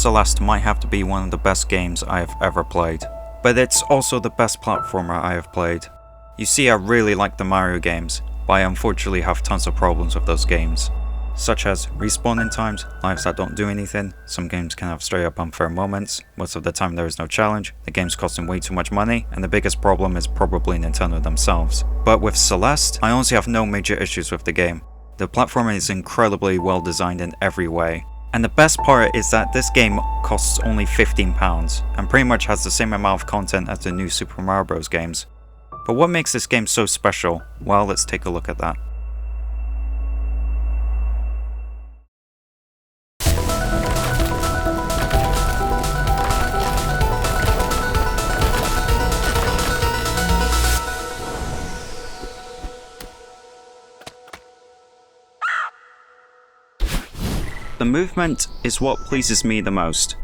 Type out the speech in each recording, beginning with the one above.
Celeste might have to be one of the best games I have ever played, but it's also the best platformer I have played. You see, I really like the Mario games, but I unfortunately have tons of problems with those games, such as respawning times, lives that don't do anything, some games can have straight up unfair moments, most of the time there is no challenge, the game's costing way too much money, and the biggest problem is probably Nintendo themselves. But with Celeste, I honestly have no major issues with the game. The platform is incredibly well designed in every way. And the best part is that this game costs only £15 and pretty much has the same amount of content as the new Super Mario Bros. Games. But what makes this game so special? Well, let's take a look at that. The movement is what pleases me the most.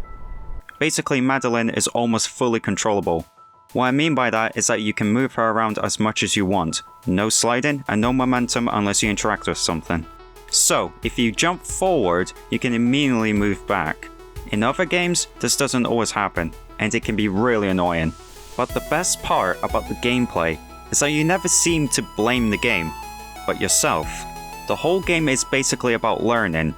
Basically, Madeline is almost fully controllable. What I mean by that is that you can move her around as much as you want, no sliding and no momentum unless you interact with something. So, if you jump forward, you can immediately move back. In other games, this doesn't always happen, and it can be really annoying. But the best part about the gameplay is that you never seem to blame the game, but yourself. The whole game is basically about learning.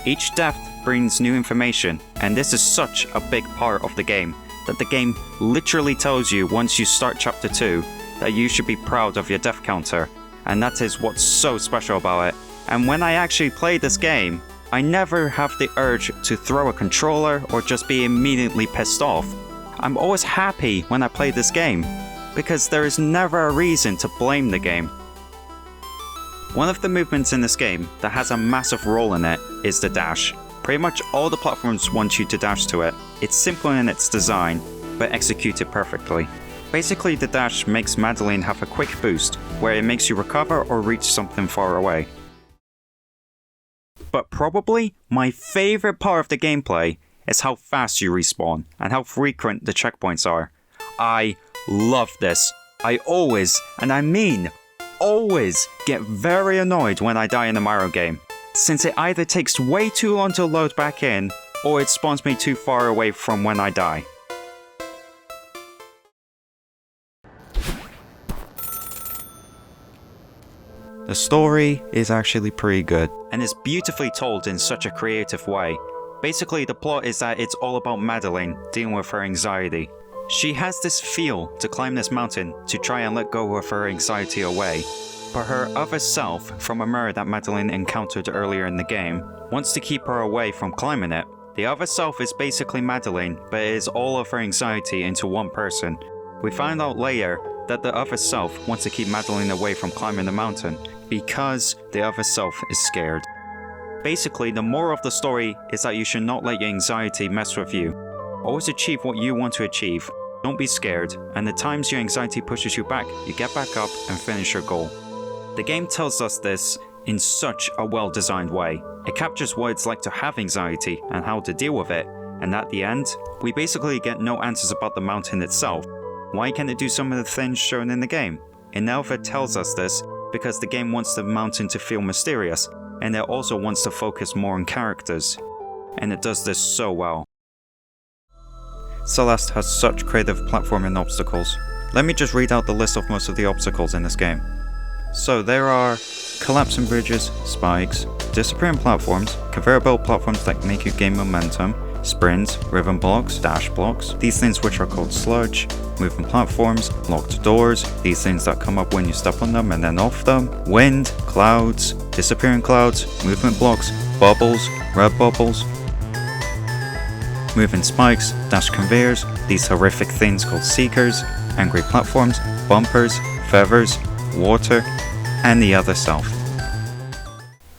Each death brings new information, and this is such a big part of the game that the game literally tells you once you start chapter 2 that you should be proud of your death counter, and that is what's so special about it. And when I actually play this game, I never have the urge to throw a controller or just be immediately pissed off. I'm always happy when I play this game, because there is never a reason to blame the game. One of the movements in this game that has a massive role in it is the dash. Pretty much all the platforms want you to dash to it. It's simple in its design, but executed perfectly. Basically, the dash makes Madeline have a quick boost, where it makes you recover or reach something far away. But probably my favorite part of the gameplay is how fast you respawn and how frequent the checkpoints are. I love this. I always, and I mean always, get very annoyed when I die in a Mario game, since it either takes way too long to load back in, or it spawns me too far away from when I die. The story is actually pretty good, and is beautifully told in such a creative way. Basically, the plot is that it's all about Madeline dealing with her anxiety. She has this feel to climb this mountain to try and let go of her anxiety away, but her other self from a mirror that Madeline encountered earlier in the game wants to keep her away from climbing it. The other self is basically Madeline, but it is all of her anxiety into one person. We find out later that the other self wants to keep Madeline away from climbing the mountain because the other self is scared. Basically, the moral of the story is that you should not let your anxiety mess with you. Always achieve what you want to achieve. Don't be scared, and the times your anxiety pushes you back, you get back up and finish your goal. The game tells us this in such a well-designed way. It captures what it's like to have anxiety and how to deal with it, and at the end, we basically get no answers about the mountain itself. Why can't it do some of the things shown in the game? It never tells us this because the game wants the mountain to feel mysterious, and it also wants to focus more on characters. And it does this so well. Celeste has such creative platforming obstacles. Let me just read out the list of most of the obstacles in this game. So there are collapsing bridges, spikes, disappearing platforms, conveyor belt platforms that make you gain momentum, sprints, rhythm blocks, dash blocks, these things which are called sludge, moving platforms, locked doors, these things that come up when you step on them and then off them, wind, clouds, disappearing clouds, movement blocks, bubbles, red bubbles, moving spikes, dash conveyors, these horrific things called seekers, angry platforms, bumpers, feathers, water, and the other self.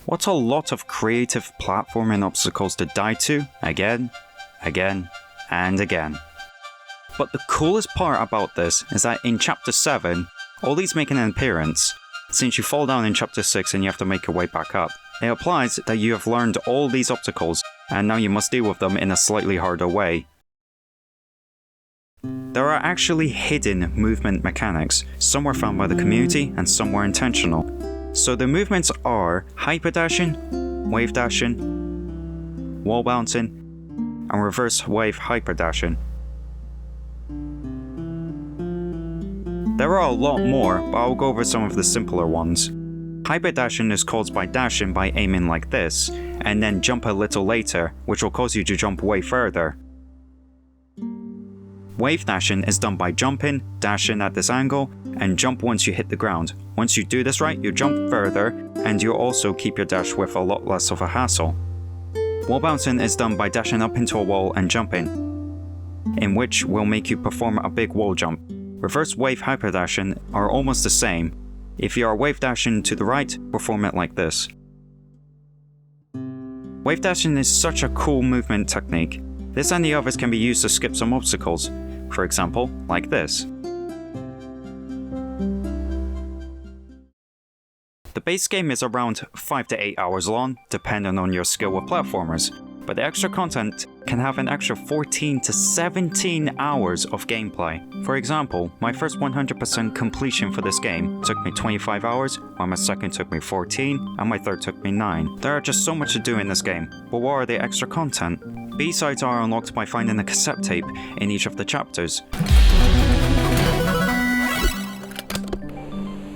What a lot of creative platforming obstacles to die to again, and again. But the coolest part about this is that in chapter 7, all these make an appearance. Since you fall down in chapter 6 and you have to make your way back up, it implies that you have learned all these obstacles and now you must deal with them in a slightly harder way. There are actually hidden movement mechanics. Some were found by the community and some were intentional. So the movements are hyper dashing, wave dashing, wall bouncing, and reverse wave hyperdashing. There are a lot more, but I'll go over some of the simpler ones. Hyperdashing is caused by dashing by aiming like this, and then jump a little later, which will cause you to jump way further. Wave dashing is done by jumping, dashing at this angle, and jump once you hit the ground. Once you do this right, you jump further, and you'll also keep your dash with a lot less of a hassle. Wall bouncing is done by dashing up into a wall and jumping, in which will make you perform a big wall jump. Reverse wave hyperdashing are almost the same. If you are wave dashing to the right, perform it like this. Wave dashing is such a cool movement technique. This and the others can be used to skip some obstacles, for example, like this. The base game is around 5 to 8 hours long, depending on your skill with platformers, but the extra content can have an extra 14 to 17 hours of gameplay. For example, my first 100% completion for this game took me 25 hours, while my second took me 14, and my third took me 9. There are just so much to do in this game, but what are the extra content? B-sides are unlocked by finding a cassette tape in each of the chapters.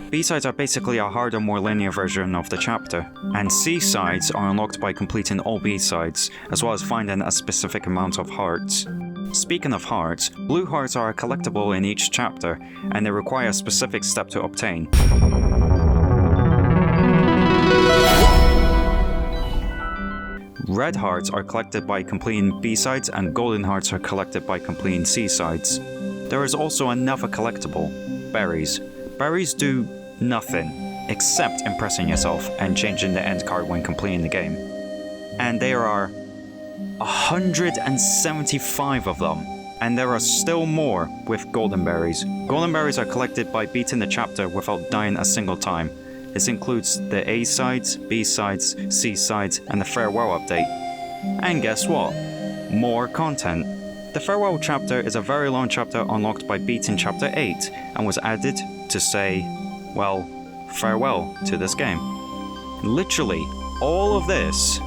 B-sides are basically a harder, more linear version of the chapter, and C-sides are unlocked by completing all B-sides, as well as finding a specific amount of hearts. Speaking of hearts, blue hearts are a collectible in each chapter, and they require a specific step to obtain. Red hearts are collected by completing B-sides, and golden hearts are collected by completing C-sides. There is also another collectible, berries. Berries do nothing except impressing yourself and changing the end card when completing the game. And there are 175 of them, and there are still more with golden berries. Golden berries are collected by beating the chapter without dying a single time. This includes the A-sides, B-sides, C-sides, and the farewell update. And guess what? More content. The farewell chapter is a very long chapter unlocked by beating chapter 8 and was added to say, well, farewell to this game. Literally, all of this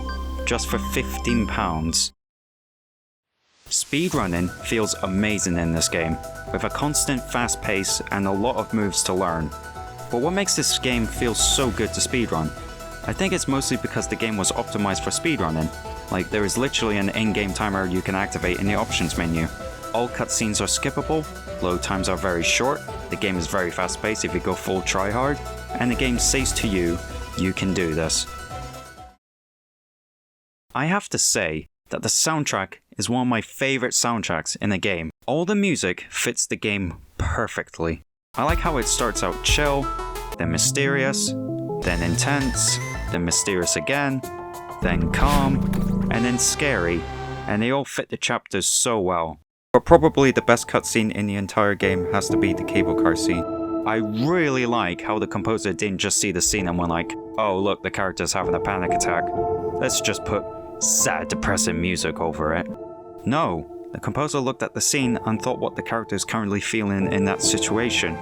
just for £15. Speedrunning feels amazing in this game, with a constant fast pace and a lot of moves to learn. But what makes this game feel so good to speedrun? I think it's mostly because the game was optimized for speedrunning. Like, there is literally an in-game timer you can activate in the options menu. All cutscenes are skippable, load times are very short, the game is very fast-paced if you go full tryhard, and the game says to you, you can do this. I have to say that the soundtrack is one of my favorite soundtracks in a game. All the music fits the game perfectly. I like how it starts out chill, then mysterious, then intense, then mysterious again, then calm, and then scary, and they all fit the chapters so well. But probably the best cutscene in the entire game has to be the cable car scene. I really like how the composer didn't just see the scene and went like, oh look, the character's having a panic attack. Let's just put sad, depressing music over it. No, the composer looked at the scene and thought what the character is currently feeling in that situation.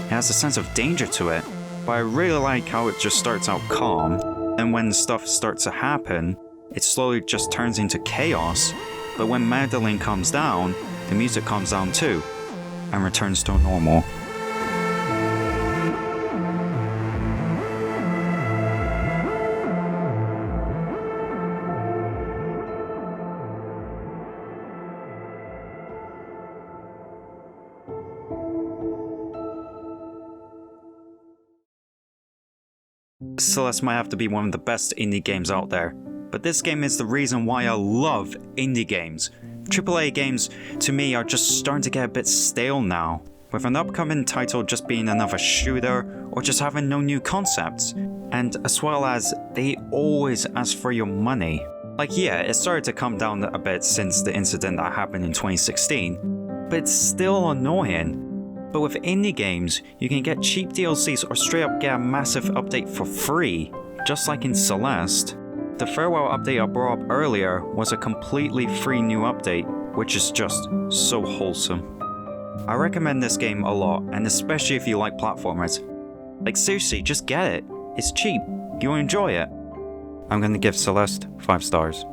It has a sense of danger to it, but I really like how it just starts out calm, and when stuff starts to happen, it slowly just turns into chaos, but when Madeline comes down, the music calms down too, and returns to normal. Celeste might have to be one of the best indie games out there, but this game is the reason why I love indie games. AAA games, to me, are just starting to get a bit stale now, with an upcoming title just being another shooter or just having no new concepts, and as well as they always ask for your money. Like, yeah, it started to come down a bit since the incident that happened in 2016, but it's still annoying. But with indie games, you can get cheap DLCs or straight up get a massive update for free, just like in Celeste. The farewell update I brought up earlier was a completely free new update, which is just so wholesome. I recommend this game a lot, and especially if you like platformers. Like seriously, just get it. It's cheap. You'll enjoy it. I'm gonna give Celeste 5 stars.